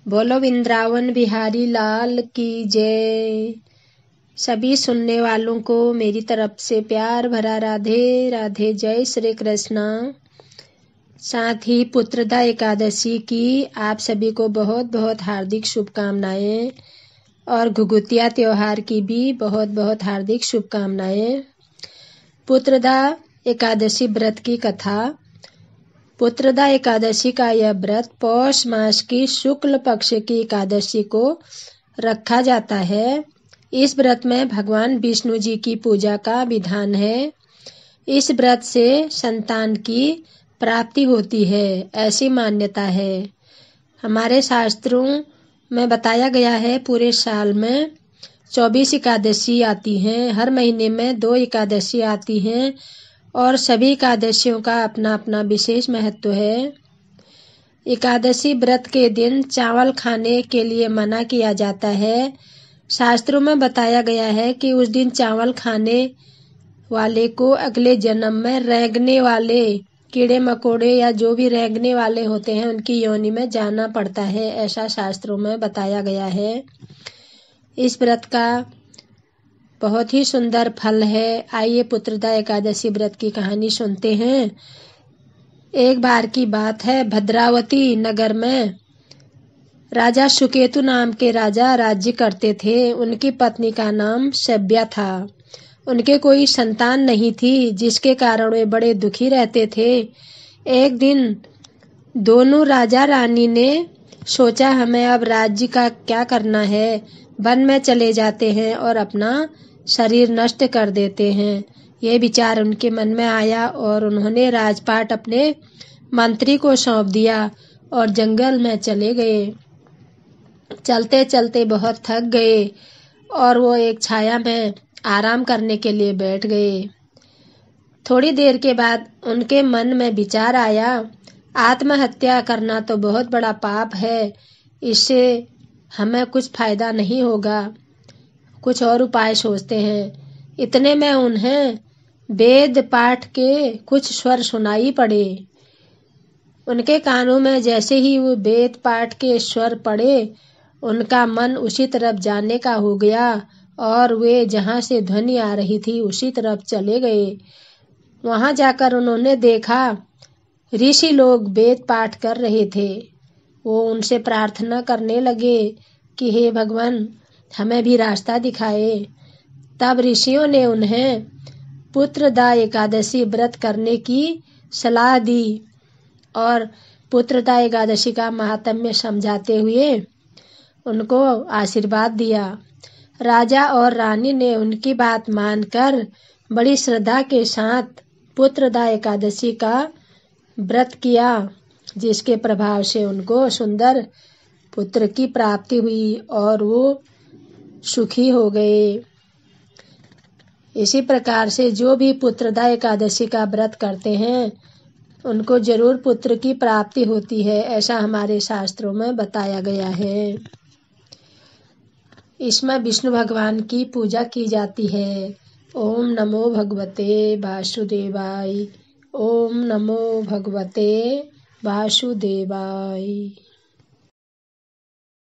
बोलो वृंदावन बिहारी लाल की जय। सभी सुनने वालों को मेरी तरफ से प्यार भरा राधे राधे, जय श्री कृष्णा। साथ ही पुत्रदा एकादशी की आप सभी को बहुत बहुत हार्दिक शुभकामनाएं और घुघुतिया त्योहार की भी बहुत बहुत हार्दिक शुभकामनाएं। पुत्रदा एकादशी व्रत की कथा। पुत्रदा एकादशी का यह व्रत पौष मास की शुक्ल पक्ष की एकादशी को रखा जाता है। इस व्रत में भगवान विष्णु जी की पूजा का विधान है। इस व्रत से संतान की प्राप्ति होती है, ऐसी मान्यता है। हमारे शास्त्रों में बताया गया है पूरे साल में 24 एकादशी आती हैं। हर महीने में 2 एकादशी आती हैं और सभी एकादशियों का अपना अपना विशेष महत्व है। एकादशी व्रत के दिन चावल खाने के लिए मना किया जाता है। शास्त्रों में बताया गया है कि उस दिन चावल खाने वाले को अगले जन्म में रेंगने वाले कीड़े मकोड़े या जो भी रेंगने वाले होते हैं उनकी योनि में जाना पड़ता है, ऐसा शास्त्रों में बताया गया है। इस व्रत का बहुत ही सुंदर फल है। आइए पुत्रदा एकादशी व्रत की कहानी सुनते हैं। एक बार की बात है, भद्रावती नगर में राजा सुकेतु नाम के राजा राज्य करते थे। उनकी पत्नी का नाम सभ्या था। उनके कोई संतान नहीं थी, जिसके कारण वे बड़े दुखी रहते थे। एक दिन दोनों राजा रानी ने सोचा हमें अब राज्य का क्या करना है, वन में चले जाते हैं और अपना शरीर नष्ट कर देते हैं। ये विचार उनके मन में आया और उन्होंने राजपाट अपने मंत्री को सौंप दिया और जंगल में चले गए। चलते चलते बहुत थक गए और वो एक छाया में आराम करने के लिए बैठ गए। थोड़ी देर के बाद उनके मन में विचार आया, आत्महत्या करना तो बहुत बड़ा पाप है, इससे हमें कुछ फायदा नहीं होगा, कुछ और उपाय सोचते हैं। इतने में उन्हें वेद पाठ के कुछ स्वर सुनाई पड़े। उनके कानों में जैसे ही वो वेद पाठ के स्वर पड़े, उनका मन उसी तरफ जाने का हो गया और वे जहाँ से ध्वनि आ रही थी उसी तरफ चले गए। वहाँ जाकर उन्होंने देखा ऋषि लोग वेद पाठ कर रहे थे। वो उनसे प्रार्थना करने लगे कि हे भगवान, हमें भी रास्ता दिखाए। तब ऋषियों ने उन्हें पुत्रदा एकादशी व्रत करने की सलाह दी और पुत्रदा एकादशी का महात्म्य समझाते हुए उनको आशीर्वाद दिया। राजा और रानी ने उनकी बात मानकर बड़ी श्रद्धा के साथ पुत्रदा एकादशी का व्रत किया, जिसके प्रभाव से उनको सुंदर पुत्र की प्राप्ति हुई और वो सुखी हो गए। इसी प्रकार से जो भी पुत्रदा एकादशी का व्रत करते हैं उनको जरूर पुत्र की प्राप्ति होती है, ऐसा हमारे शास्त्रों में बताया गया है। इसमें विष्णु भगवान की पूजा की जाती है। ओम नमो भगवते वासुदेवाय। ओम नमो भगवते वासुदेवाय।